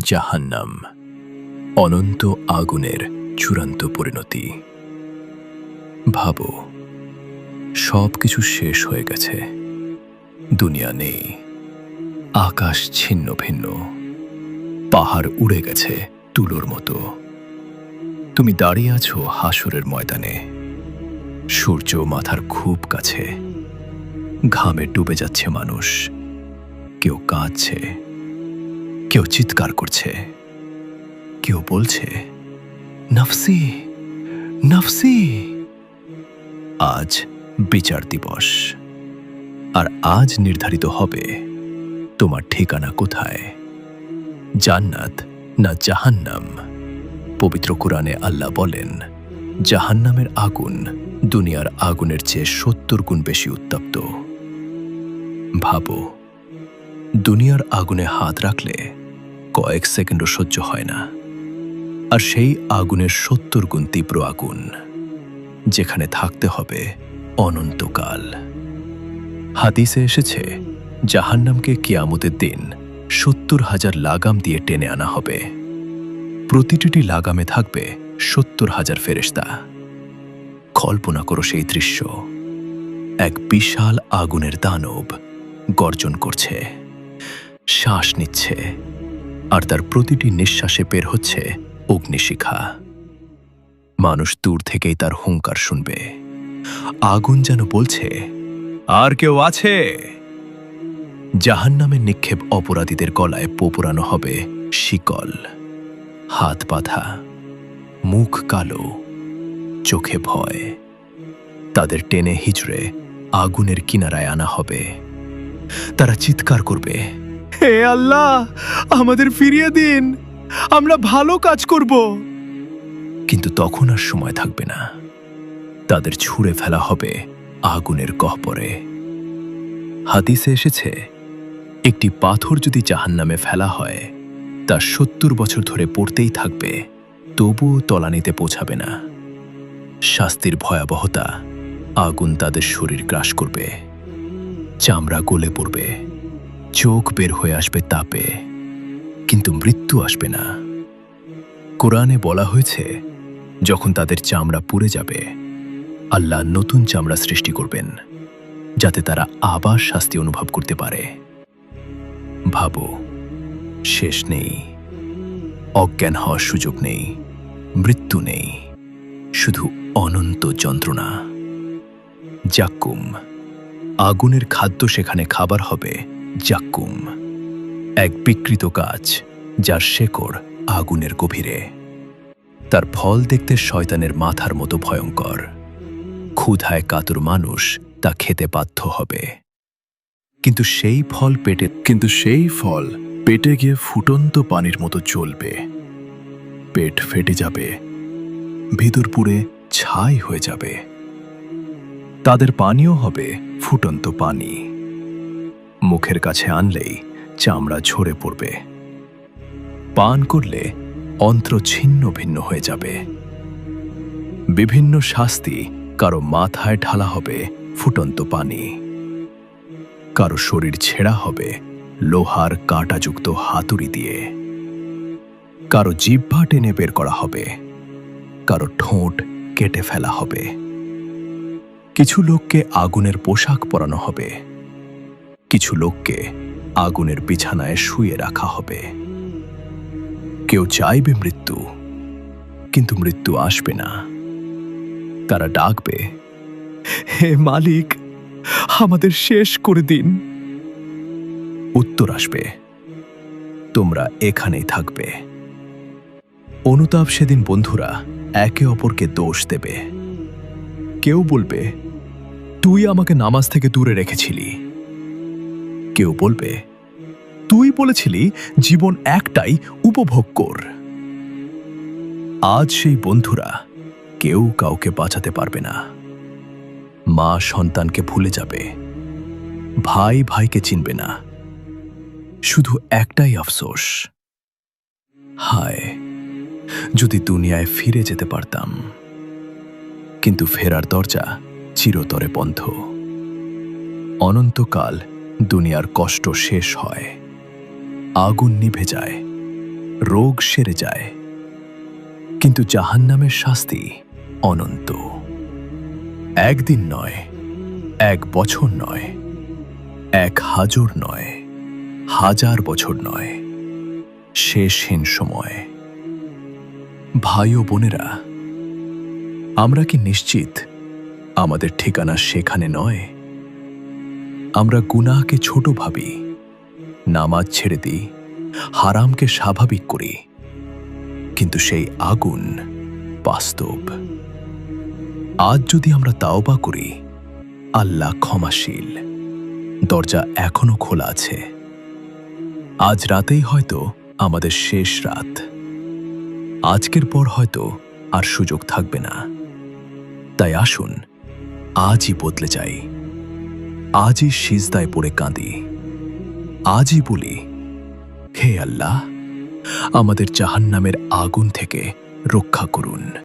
জাহান্নাম, অনন্ত আগুনের চূড়ান্ত পরিণতি। ভাবো, সবকিছু শেষ হয়ে গেছে, দুনিয়া নেই, আকাশ ছিন্ন ভিন্ন, পাহাড় উড়ে গেছে তুলোর মতো। তুমি দাঁড়িয়ে আছো হাসরের ময়দানে, সূর্য মাথার খুব কাছে, ঘামে ডুবে যাচ্ছে মানুষ, কেউ কাঁদছে, কেউ চিৎকার করছে, কেউ বলছে নফসি নফসি। আজ বিচার দিবস, আর আজ নির্ধারিত হবে তোমার ঠিকানা কোথায়, জান্নাত না জাহান্নাম। পবিত্র কোরআনে আল্লাহ বলেন, জাহান্নামের আগুন দুনিয়ার আগুনের চেয়ে ৭০ গুণ বেশি উত্তপ্ত। ভাবো, দুনিয়ার আগুনে হাত রাখলে কয়েক সেকেন্ডও সহ্য হয় না, আর সেই আগুনের ৭০ গুণ তীব্র আগুন, যেখানে থাকতে হবে অনন্তকাল। হাদিসে এসেছে, জাহান্নামকে কিয়ামতের দিন ৭০,০০০ লাগাম দিয়ে টেনে আনা হবে। প্রতিটি লাগামে থাকবে ৭০,০০০ ফেরেশতা। কল্পনা করো সেই দৃশ্য, এক বিশাল আগুনের দানব গর্জন করছে, শ্বাস নিচ্ছে, আর তার প্রতিটি নিঃশ্বাসে বের হচ্ছে অগ্নিশিখা। মানুষ দূর থেকেই তার হুঙ্কার শুনবে। আগুন যেন বলছে, আর কেউ আছে? জাহান্নামের নিক্ষেপ অপরাধীদের গলায় পোপরানো হবে শিকল, হাত বাঁধা, মুখ কালো, চোখে ভয়। তাদের টেনে হিচড়ে আগুনের কিনারায় আনা হবে। তারা চিৎকার করবে, হে আল্লাহ, আমাদের ফিরিয়ে দিন, আমরা ভালো কাজ করব। কিন্তু তখন আর সময় থাকবে না, তাদের ছুঁড়ে ফেলা হবে আগুনের গহ্বরে। হাদিসে এসেছে, একটি পাথর যদি জাহান্নামে ফেলা হয়, তা ৭০ বছর ধরে পড়তেই থাকবে, তবুও তলানিতে পৌঁছাবে না। শাস্তির ভয়াবহতা, আগুন তাদের শরীর গ্রাস করবে, চামড়া গলে পড়বে, চোখ বের হয়ে আসবে তাপে, কিন্তু মৃত্যু আসবে না। কোরআনে বলা হয়েছে, যখন তাদের চামড়া পুড়ে যাবে, আল্লাহ নতুন চামড়া সৃষ্টি করবেন, যাতে তারা আবার শাস্তি অনুভব করতে পারে। ভাবো, শেষ নেই, অজ্ঞান হওয়ার সুযোগ নেই, মৃত্যু নেই, শুধু অনন্ত যন্ত্রণা। জাক্কুম, আগুনের খাদ্য সেখানে খাবার হবে জাক্কুম, এক বিকৃত গাছ যার শেকড় আগুনের গভীরে। তার ফল দেখতে শয়তানের মাথার মতো ভয়ঙ্কর। ক্ষুধায় কাতর মানুষ তা খেতে বাধ্য হবে, কিন্তু সেই ফল পেটে গিয়ে ফুটন্ত পানির মতো জ্বলবে, পেট ফেটে যাবে, ভিতর পুড়ে ছাই হয়ে যাবে। তাদের পানীয় হবে ফুটন্ত পানি, মুখের কাছে আনলেই চামড়া ঝরে পড়বে, পান করলে অন্ত্র ছিন্ন ভিন্ন হয়ে যাবে। বিভিন্ন শাস্তি, কারো মাথায় ঢালা হবে ফুটন্ত পানি, কারো শরীর ছেঁড়া হবে লোহার কাঁটাযুক্ত হাতুড়ি দিয়ে, কারো জিহ্বা টেনে বের করা হবে, কারো ঠোঁট কেটে ফেলা হবে। কিছু লোককে আগুনের পোশাক পরানো হবে, কিছু লোককে আগুনের বিছানায় শুয়ে রাখা হবে। কেউ চাইবে মৃত্যু, কিন্তু মৃত্যু আসবে না। তারা ডাকবে, হে মালিক, আমাদের শেষ করে দিন। উত্তর আসবে, তোমরা এখানেই থাকবে। অনুতাপ সেদিন বন্ধুরা একে অপরকে দোষ দেবে। কেউ বলবে, তুই আমাকে নামাজ থেকে দূরে রেখেছিলি। কেউ বলবে, তুই বলেছিলি জীবন একটাই, উপভোগ কর। আজ সেই বন্ধুরা কেউ কাউকে বাঁচাতে পারবে না। মা সন্তানকে ভুলে যাবে, ভাই ভাইকে চিনবে না। শুধু একটাই আফসোস, হায় যদি দুনিয়ায় ফিরে যেতে পারতাম। কিন্তু ফেরার দরজা চিরতরে বন্ধ। অনন্তকাল দুনিয়ার কষ্ট শেষ হয়, আগুন নিভে যায়, রোগ সেরে যায়, কিন্তু জাহান্নামের শাস্তি অনন্ত। একদিন নয়, 1 বছর নয়, 1000 নয়, 1000 বছর নয়, শেষহীন সময়। ভাই ও বোনেরা, আমরা কি নিশ্চিত আমাদের ঠিকানা সেখানে নয়? আমরা গুনাহকে ছোট ভাবি, নামাজ ছেড়ে দিই, হারামকে স্বাভাবিক করি, কিন্তু সেই আগুন বাস্তব। আজ যদি আমরা তাওবা করি, আল্লাহ ক্ষমাশীল, দরজা এখনো খোলা আছে। আজ রাতেই হয়তো আমাদের শেষ রাত। আজকের পর হয়তো আর সুযোগ থাকবে না। তাই আসুন আজই বদলে যাই, আজই সিজদায় পড়ে কাঁদি, আজই বলি, হে আল্লাহ, আমাদের জাহান্নামের আগুন থেকে রক্ষা করুন।